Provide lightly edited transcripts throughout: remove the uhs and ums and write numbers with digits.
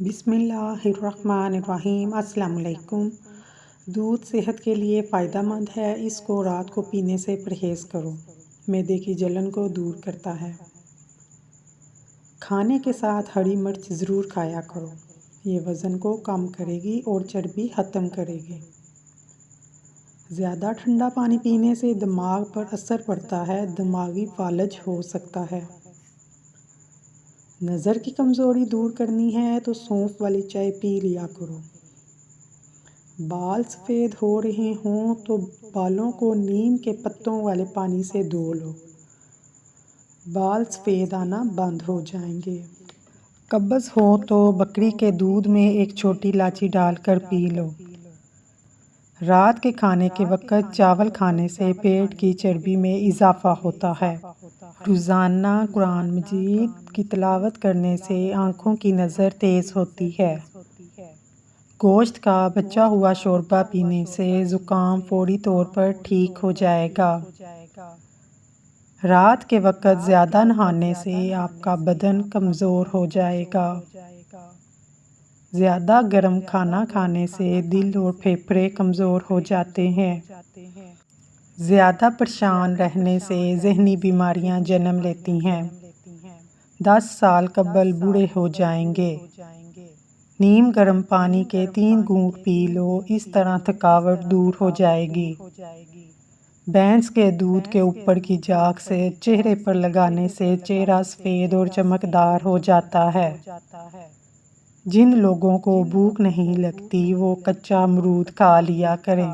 بسم اللہ الرحمن الرحیم۔ السلام علیکم۔ دودھ صحت کے لیے فائدہ مند ہے، اس کو رات کو پینے سے پرہیز کرو، معدے کی جلن کو دور کرتا ہے۔ کھانے کے ساتھ ہری مرچ ضرور کھایا کرو، یہ وزن کو کم کرے گی اور چربی ختم کرے گی۔ زیادہ ٹھنڈا پانی پینے سے دماغ پر اثر پڑتا ہے، دماغی فالج ہو سکتا ہے۔ نظر کی کمزوری دور کرنی ہے تو سونف والی چائے پی لیا کرو۔ بال سفید ہو رہے ہوں تو بالوں کو نیم کے پتوں والے پانی سے دھو لو، بال سفید آنا بند ہو جائیں گے۔ قبض ہو تو بکری کے دودھ میں ایک چھوٹی الائچی ڈال کر پی لو۔ رات کے کھانے کے وقت چاول کھانے سے پیٹ کی چربی میں اضافہ ہوتا ہے۔ روزانہ قرآن مجید کی تلاوت کرنے سے آنکھوں کی نظر تیز ہوتی ہے۔ گوشت کا بچا ہوا شوربہ پینے سے زکام فوری طور پر ٹھیک ہو جائے گا۔ رات کے وقت زیادہ نہانے سے آپ کا بدن کمزور ہو جائے گا۔ زیادہ گرم کھانا کھانے سے دل اور پھیپھڑے کمزور ہو جاتے ہیں۔ زیادہ پریشان رہنے سے ذہنی بیماریاں جنم لیتی ہیں۔ 10 سال قبل بوڑھے ہو جائیں گے۔ نیم گرم پانی کے 3 گھونٹ پی لو، اس طرح تھکاوٹ دور ہو جائے گی۔ بھینس کے دودھ کے اوپر کی جاگ سے چہرے پر لگانے سے چہرہ سفید اور چمکدار ہو جاتا ہے۔ جن لوگوں کو بھوک نہیں لگتی وہ کچا امرود کھا لیا کریں۔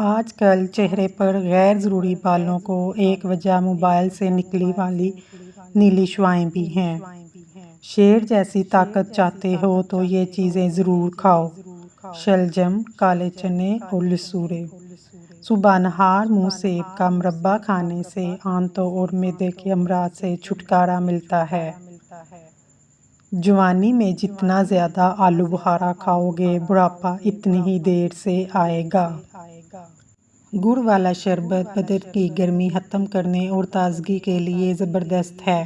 آج کل چہرے پر غیر ضروری بالوں کو ایک وجہ موبائل سے نکلنے والی نیلی شعاعیں بھی ہیں۔ شیر جیسی طاقت چاہتے ہو تو یہ چیزیں ضرور کھاؤ: شلجم، کالے چنے اور لسوڑے۔ صبح نہار منہ سیب کا مربع کھانے سے آنتوں اور معدے کے امراض سے چھٹکارا ملتا ہے۔ جوانی میں جتنا زیادہ آلو بخارا کھاؤ گے، بڑھاپا اتنی ہی دیر سے آئے گا۔ گڑ والا شربت بدن کی گرمی ختم کرنے اور تازگی کے لیے زبردست ہے۔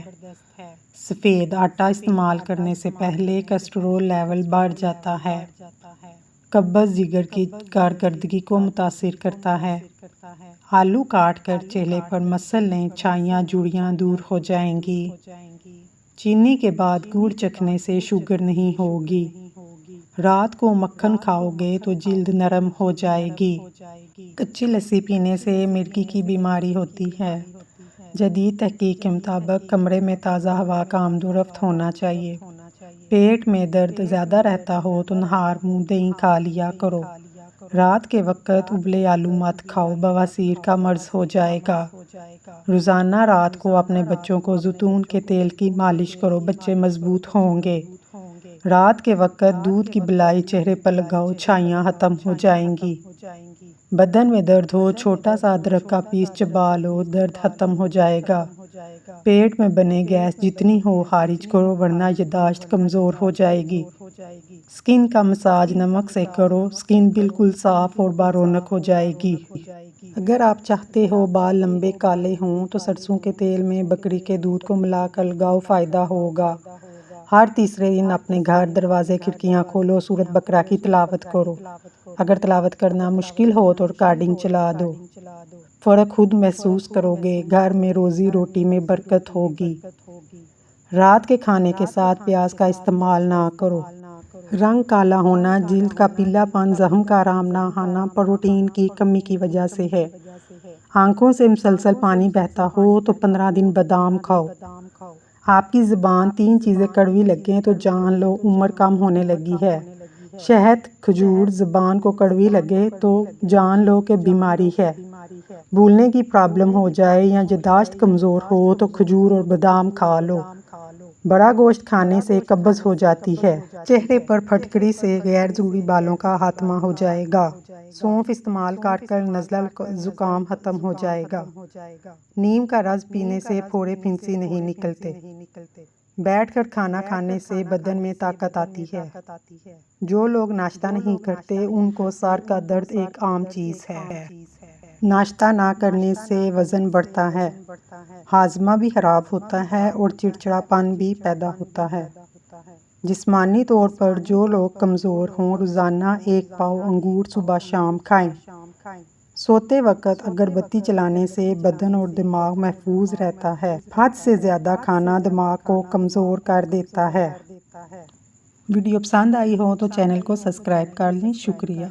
سفید آٹا استعمال کرنے سے پہلے کیسٹرول لیول بڑھ جاتا ہے۔ قبض جگر کی کارکردگی کو متاثر کرتا ہے۔ آلو کاٹ کر چہرے پر مسل لیں، چھائیاں جھریاں دور ہو جائیں گی۔ چینی کے بعد گڑ چکھنے سے شوگر نہیں ہوگی۔ رات کو مکھن کھاؤ گے تو جلد نرم ہو جائے گی۔ کچی لسی پینے سے مرگی کی بیماری ہوتی ہے۔ جدید تحقیق کے مطابق کمرے میں تازہ ہوا کا آمد و رفت ہونا چاہیے۔ پیٹ میں درد زیادہ رہتا ہو تو نہار منہ دہی کھا لیا کرو۔ رات کے وقت ابلے آلو مت کھاؤ، بواسیر کا مرض ہو جائے گا۔ روزانہ رات کو اپنے بچوں کو زیتون کے تیل کی مالش کرو، بچے مضبوط ہوں گے۔ رات کے وقت دودھ کی بلائی چہرے پر لگاؤ، چھائیاں ختم ہو جائیں گی۔ بدن میں درد ہو، چھوٹا سا ادرک کا پیس چبا لو، درد ختم ہو جائے گا۔ پیٹ میں بنے گیس جتنی ہو خارج کرو، ورنہ یادداشت کمزور ہو جائے گی۔ سکن کا مساج نمک سے کرو، سکن بالکل صاف اور برونق ہو جائے گی۔ اگر آپ چاہتے ہو بال لمبے کالے ہوں تو سرسوں کے تیل میں بکری کے دودھ کو ملا کر لگاؤ، فائدہ ہوگا۔ ہر تیسرے دن اپنے گھر دروازے کھڑکیاں کھولو، سورۃ بقرہ کی تلاوت کرو۔ اگر تلاوت کرنا مشکل ہو تو ریکارڈنگ چلا دو، فرق خود محسوس کرو گے، گھر میں روزی روٹی میں برکت ہوگی۔ رات کے کھانے کے ساتھ پیاز کا استعمال نہ کرو۔ رنگ کالا ہونا، جلد کا پیلا پن، زخم کا آرام نہ آنا پروٹین کی کمی کی وجہ سے ہے۔ آنکھوں سے مسلسل پانی بہتا ہو تو 15 دن بادام کھاؤ۔ آپ کی زبان 3 چیزیں کڑوی لگیں تو جان لو عمر کم ہونے لگی ہے۔ شہد، کھجور زبان کو کڑوی لگے تو جان لو کہ بیماری ہے۔ بھولنے کی پرابلم ہو جائے یا یادداشت کمزور ہو تو کھجور اور بادام کھا لو۔ بڑا گوشت کھانے سے قبض ہو جاتی ہے۔ چہرے پر پھٹکری سے غیر ضروری بالوں کا خاتمہ ہو جائے گا۔ سونف استعمال کر نزلہ زکام ختم ہو جائے گا۔ نیم کا رس پینے سے پھوڑے پھنسی نہیں نکلتے۔ بیٹھ کر کھانا کھانے سے بدن میں طاقت آتی ہے۔ جو لوگ ناشتہ نہیں کرتے ان کو سر کا درد ایک عام چیز ہے۔ ناشتہ نہ کرنے سے وزن بڑھتا ہے، ہاضمہ بھی خراب ہوتا ہے اور چڑچڑاپن بھی پیدا ہوتا ہے۔ جسمانی طور پر جو لوگ کمزور ہوں روزانہ 1 پاؤ انگور صبح شام کھائیں۔ سوتے وقت اگر بتی چلانے سے بدن اور دماغ محفوظ رہتا ہے۔ حد سے زیادہ کھانا دماغ کو کمزور کر دیتا ہے۔ ویڈیو پسند آئی ہو تو چینل کو سبسکرائب کر لیں۔ شکریہ۔